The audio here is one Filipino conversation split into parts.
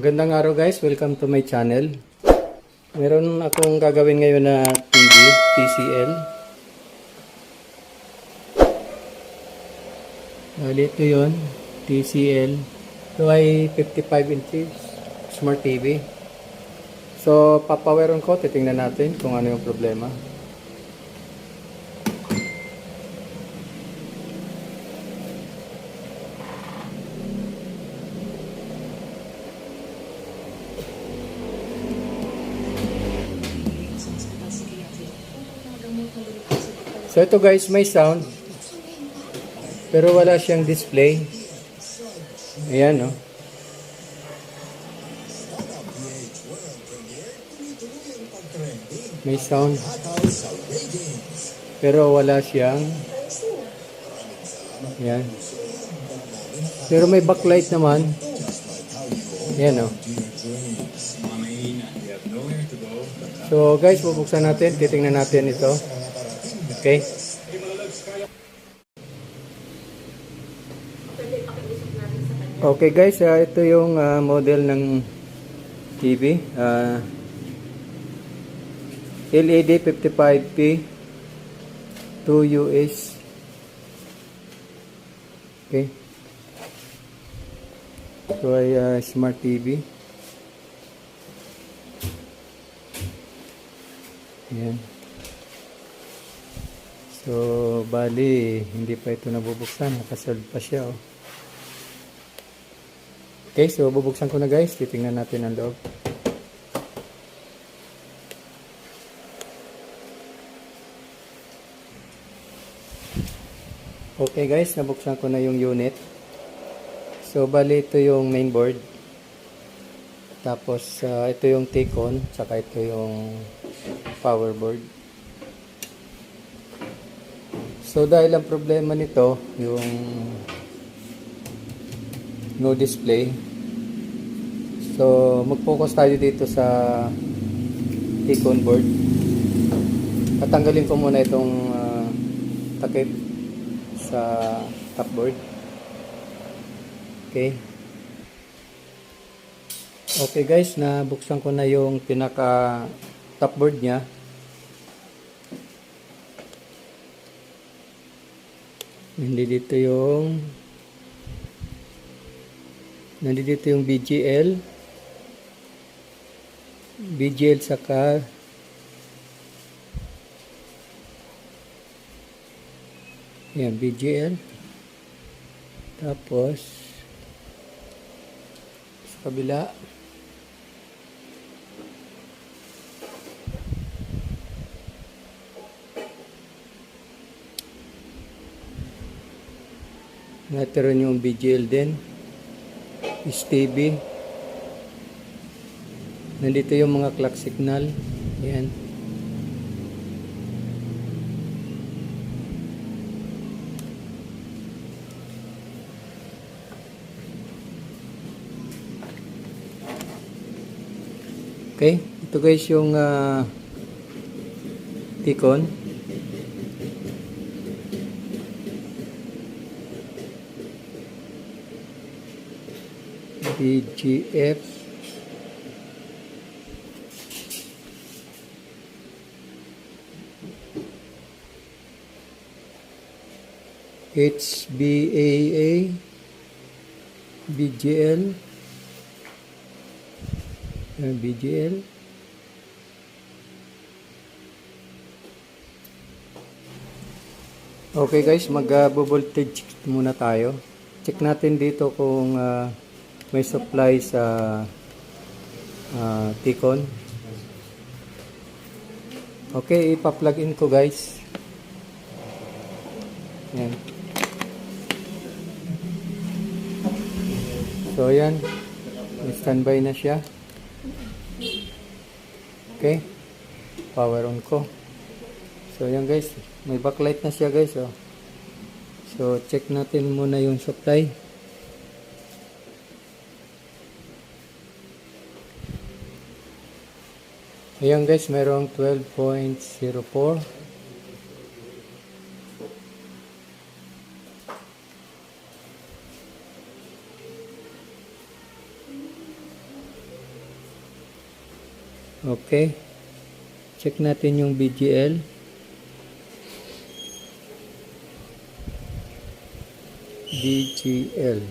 Magandang araw guys, welcome to my channel. Meron akong gagawin ngayon na TV, TCL. Bali ito yun, TCL. Ito ay 55 inches Smart TV. So, papaweron ko, titingnan natin kung ano yung problema. So ito guys, may sound pero wala siyang display. Ayan, no? May sound pero wala siyang, ayan. Pero may backlight naman. Ayan, no? So guys, bubuksan natin, titingnan natin ito. Okay. Okay guys, ito yung model ng TV. LED 55p 2 US. Okay. So ay Smart TV. Ayan. So, bali, hindi pa ito nabubuksan. Nakasold pa siya, oh. Okay, so bubuksan ko na guys. Titingnan natin ang loob. Okay guys, nabuksan ko na yung unit. So, bali, ito yung main board. Tapos, ito yung T-con. Saka ito yung power board. So dahil ang problema nito yung no display, so mag-focus tayo dito sa T-con board. Tatanggalin ko muna itong takip sa top board. Okay. Okay guys, nabuksan ko na yung pinaka top board niya. Nandito yung BGL saka yan, BGL. Tapos sa kabila natira yung BGL din, STB. Nandito yung mga clock signal. Ayan. Okay, ito guys yung T-con. BGF HBAA BGL BGL. Okay guys, mag-voltage muna tayo. Check natin dito kung may supply sa T-con. Okay, ipa-plug in ko guys. Yan. So yan, standby na siya. Okay, power on ko. So yan guys, may backlight na siya guys, oh. So check natin muna yung supply. Ayan guys, merong 12.04. Okay. Check natin yung BGL. BGL.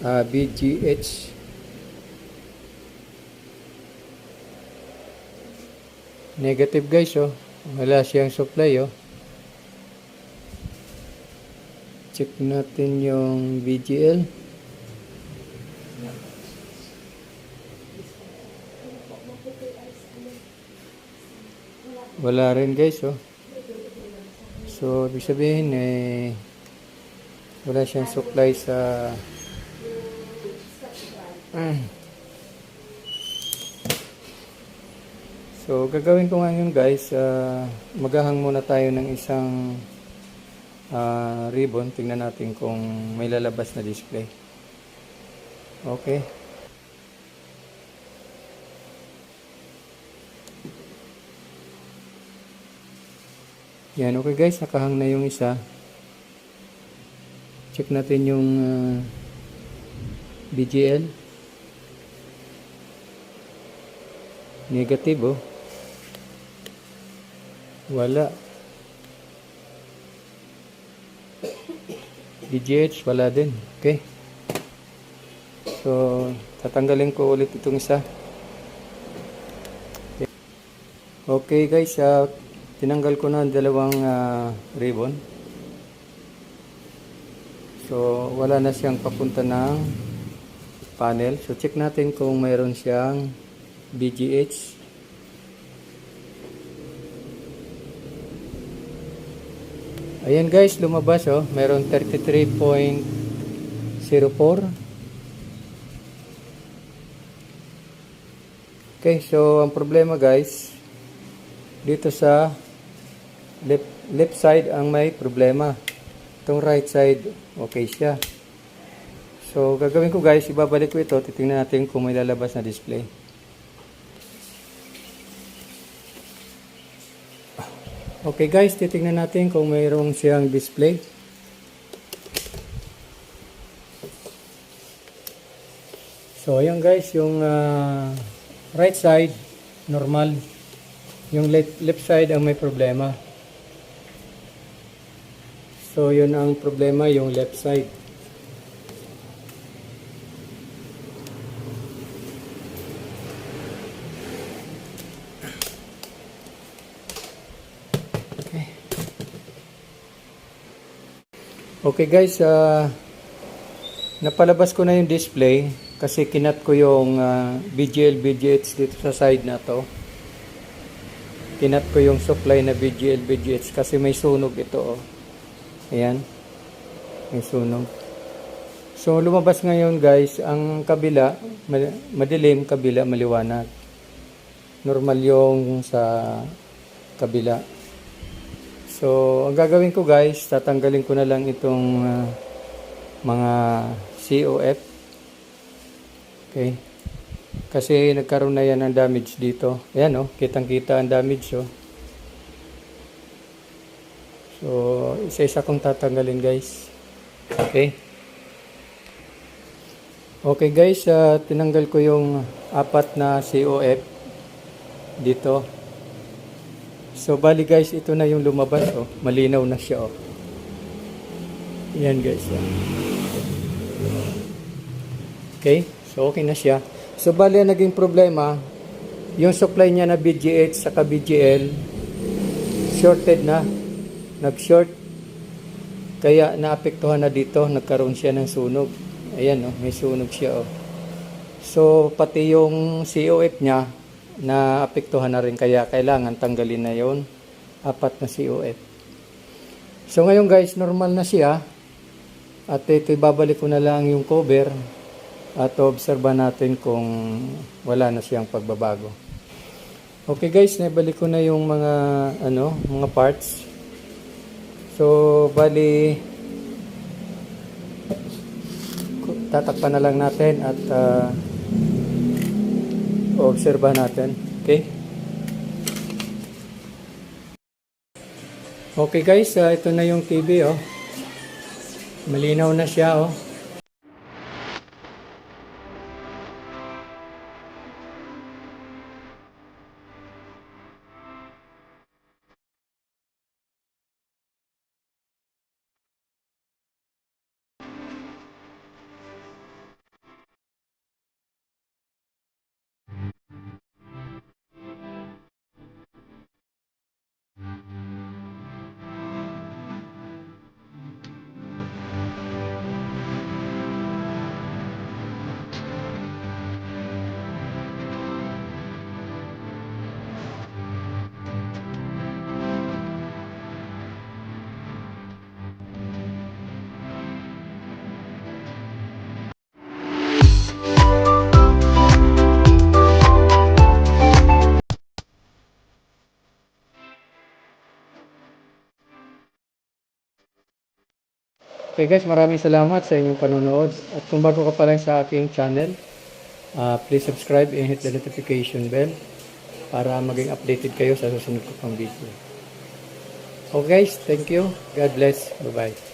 BGH. Negative guys, oh. Wala siyang supply, oh. Check natin yung BGL. Wala rin guys, oh. So, ibig sabihin, wala siyang supply sa So, gagawin ko ngayon guys, maghahang muna tayo ng isang ribbon. Tingnan natin kung may lalabas na display. Okay. Yan, okay guys, nakahang na yung isa. Check natin yung BGL. Negative, oh. Wala. BGH, wala din. Okay. So, tatanggalin ko ulit itong isa. Okay guys, tinanggal ko na ang dalawang ribbon. So, wala na siyang papunta ng panel. So, check natin kung mayroon siyang BGH. Ayan guys, lumabas, oh. Mayroon 33.04. Okay, so ang problema guys, dito sa left side ang may problema. Itong right side, okay siya. So, gagawin ko guys, ibabalik ko ito. Titingnan natin kung may lalabas na display. Okay guys, titingnan natin kung mayroong siyang display. So, ayan guys, yung right side, normal. Yung left side ang may problema. So, yun ang problema, yung left side. Okay. Okay guys, napalabas ko na yung display kasi kinat ko yung BGL, BGH dito sa side na to. Kinat ko yung supply na BGL, BGH kasi may sunog ito, oh. Ayan. May sunog. So, lumabas ngayon guys, ang kabila, madilim, kabila, maliwanag. Normal yung sa kabila. So, ang gagawin ko guys, tatanggalin ko na lang itong mga COF. Okay. Kasi nagkaroon na yan ng damage dito. Ayan, oh, kitang-kita ang damage, oh. So, isa-isa kong tatanggalin guys. Okay. Okay guys, tinanggal ko yung 4 na COF dito. So, bali guys, ito na yung lumabas, oh. Malinaw na siya, oh. Yan guys, oh. Okay, so okay na siya. So, bali ang naging problema, yung supply niya na BGH saka BGL, shorted na. Nag-short. Kaya naapektuhan na dito, nagkaroon siya ng sunog. Ayan, oh, may sunog siya, oh. So, pati yung COF niya, naapektuhan na rin, kaya kailangan tanggalin na yon 4 na COF. So, ngayon guys, normal na siya. At ito, ibabalik ko na lang yung cover. At obserba natin kung wala na siyang pagbabago. Okay guys, naibalik ko na yung mga mga parts. So, bali tatakpan na lang natin at obserba natin. Okay? Okay guys, ito na yung TV, oh. Malinaw na siya, oh. Okay guys, maraming salamat sa inyong panonood. At kung bago ka pa lang sa aking channel, please subscribe and hit the notification bell para maging updated kayo sa susunod ko pang video. Okay guys, thank you. God bless. Bye-bye.